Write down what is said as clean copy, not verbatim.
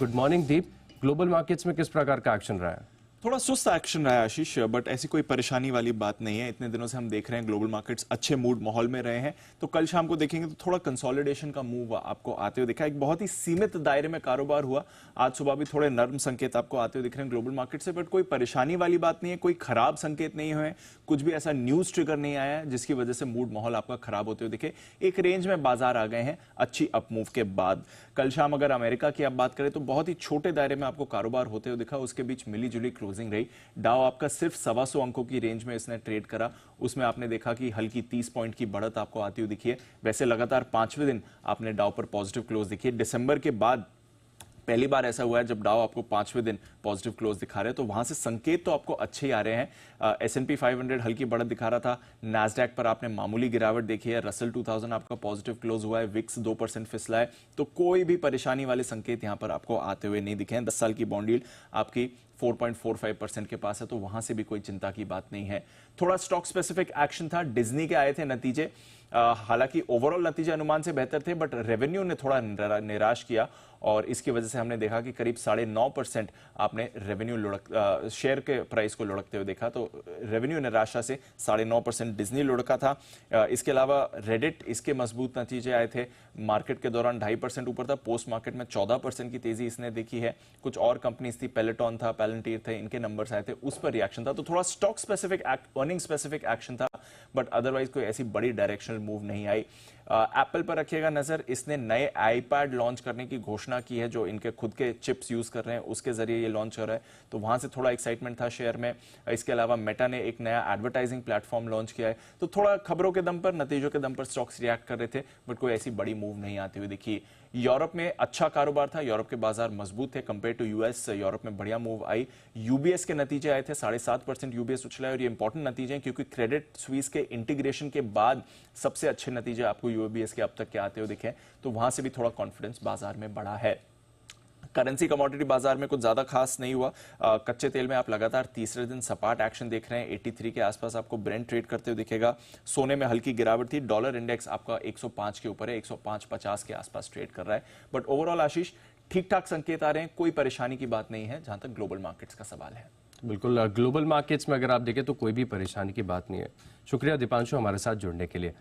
Good morning दीप। Global markets में किस प्रकार का एक्शन रहा है? थोड़ा सुस्त एक्शन रहा है आशीष, बट ऐसी कोई परेशानी वाली बात नहीं है। इतने दिनों से हम देख रहे हैं ग्लोबल मार्केट्स अच्छे मूड माहौल में रहे हैं, तो कल शाम को देखेंगे तो थोड़ा कंसोलिडेशन का मूव आपको आते हुए दिखा। एक बहुत ही सीमित दायरे में कारोबार हुआ। आज सुबह भी थोड़े नर्म संकेत आपको आते हुए दिख रहे हैं ग्लोबल मार्केट से, बट कोई परेशानी वाली बात नहीं है, कोई खराब संकेत नहीं हुए, कुछ भी ऐसा न्यूज ट्रिगर नहीं आया है जिसकी वजह से मूड माहौल आपका खराब होते हुए दिखे। एक रेंज में बाजार आ गए हैं अच्छी अपमूव के बाद। कल शाम अगर अमेरिका की आप बात करें तो बहुत ही छोटे दायरे में आपको कारोबार होते हुए दिखा, उसके बीच मिली जुली क्लोजिंग रही। डाउ आपका सिर्फ 125 अंकों की रेंज में इसने ट्रेड करा, उसमें आपने देखा कि हल्की 30 पॉइंट की बढ़त आपको आती हुई दिखी है। वैसे लगातार 5वें दिन आपने डाउ पर पॉजिटिव क्लोज दिखी है। दिसंबर के बाद पहली बार ऐसा हुआ है जब डाउ आपको 5वें दिन पॉजिटिव क्लोज दिखा रहे हैं, तो वहां से संकेत तो आपको अच्छे ही आ रहे हैं। S&P 500 हल्की बढ़त दिखा रहा था, नैस्डैक पर आपने मामूली गिरावट देखी है, रसल 2000 आपका पॉजिटिव क्लोज हुआ है, विक्स 2% फिसला है, तो कोई भी परेशानी वाले संकेत यहां पर आपको आते हुए नहीं दिखे हैं। 10 साल की बॉन्ड यील्ड आपकी 4.45% के पास है, तो वहां से भी कोई चिंता की बात नहीं है। थोड़ा स्टॉक स्पेसिफिक एक्शन था, डिज्नी के आए थे नतीजे। हालांकि ओवरऑल नतीजे अनुमान से बेहतर थे, बट रेवेन्यू ने थोड़ा निराश किया और इसकी वजह से हमने देखा कि करीब 9.5% आपने रेवेन्यू शेयर के प्राइस को लुढ़कते हुए देखा। तो रेवेन्यू निराशा से 9.5% डिज्नी लुढ़का था। इसके अलावा रेडिट, इसके मजबूत नतीजे आए थे। मार्केट के दौरान 2.5% ऊपर था, पोस्ट मार्केट में 14% की तेजी इसने देखी है। कुछ और कंपनीज थी, पेलेटॉन था, पैलेंटियर थे, इनके नंबर्स आए थे, उस पर रिएक्शन था। तो थोड़ा stock specific earning specific action था, बट अदरवाइज कोई ऐसी बड़ी डायरेक्शनल मूव नहीं आई। एप्पल पर रखिएगा नजर, इसने नए आईपैड लॉन्च करने की घोषणा की है, जो इनके खुद के चिप्स यूज कर रहे हैं उसके जरिए ये लॉन्च हो रहा है, तो वहां से थोड़ा एक्साइटमेंट था शेयर में। इसके अलावा मेटा ने एक नया एडवर्टाइजिंग प्लेटफॉर्म लॉन्च किया है, तो थोड़ा खबरों के दम पर, नतीजों के दम पर स्टॉक्स रिएक्ट कर रहे थे, बट कोई ऐसी बड़ी मूव नहीं आती हुई दिखी। यूरोप में अच्छा कारोबार था, यूरोप के बाजार मजबूत थे कंपेयर टू यूएस। यूरोप में बढ़िया मूव आई। यूबीएस के नतीजे आए थे, 7.5% यूबीएस उछला है, और ये इंपॉर्टेंट नतीजे हैं क्योंकि क्रेडिट स्विस के इंटीग्रेशन के बाद सबसे अच्छे नतीजे आपको यूबीएस के अब तक के आते हुए दिखे, तो वहां से भी थोड़ा कॉन्फिडेंस बाजार में बढ़ा है। करेंसी कमोडिटी बाजार में कुछ ज्यादा खास नहीं हुआ। कच्चे तेल में आप लगातार तीसरे दिन सपाट एक्शन देख रहे हैं, 83 के आसपास आपको ब्रेंट ट्रेड करते हुए दिखेगा। सोने में हल्की गिरावट थी, डॉलर इंडेक्स आपका 105 के ऊपर है, 105.50 के आसपास ट्रेड कर रहा है। बट ओवरऑल आशीष, ठीक ठाक संकेत आ रहे हैं, कोई परेशानी की बात नहीं है जहां तक ग्लोबल मार्केट्स का सवाल है। बिल्कुल, ग्लोबल मार्केट्स में अगर आप देखें तो कोई भी परेशानी की बात नहीं है। शुक्रिया दीपांशु हमारे साथ जुड़ने के लिए।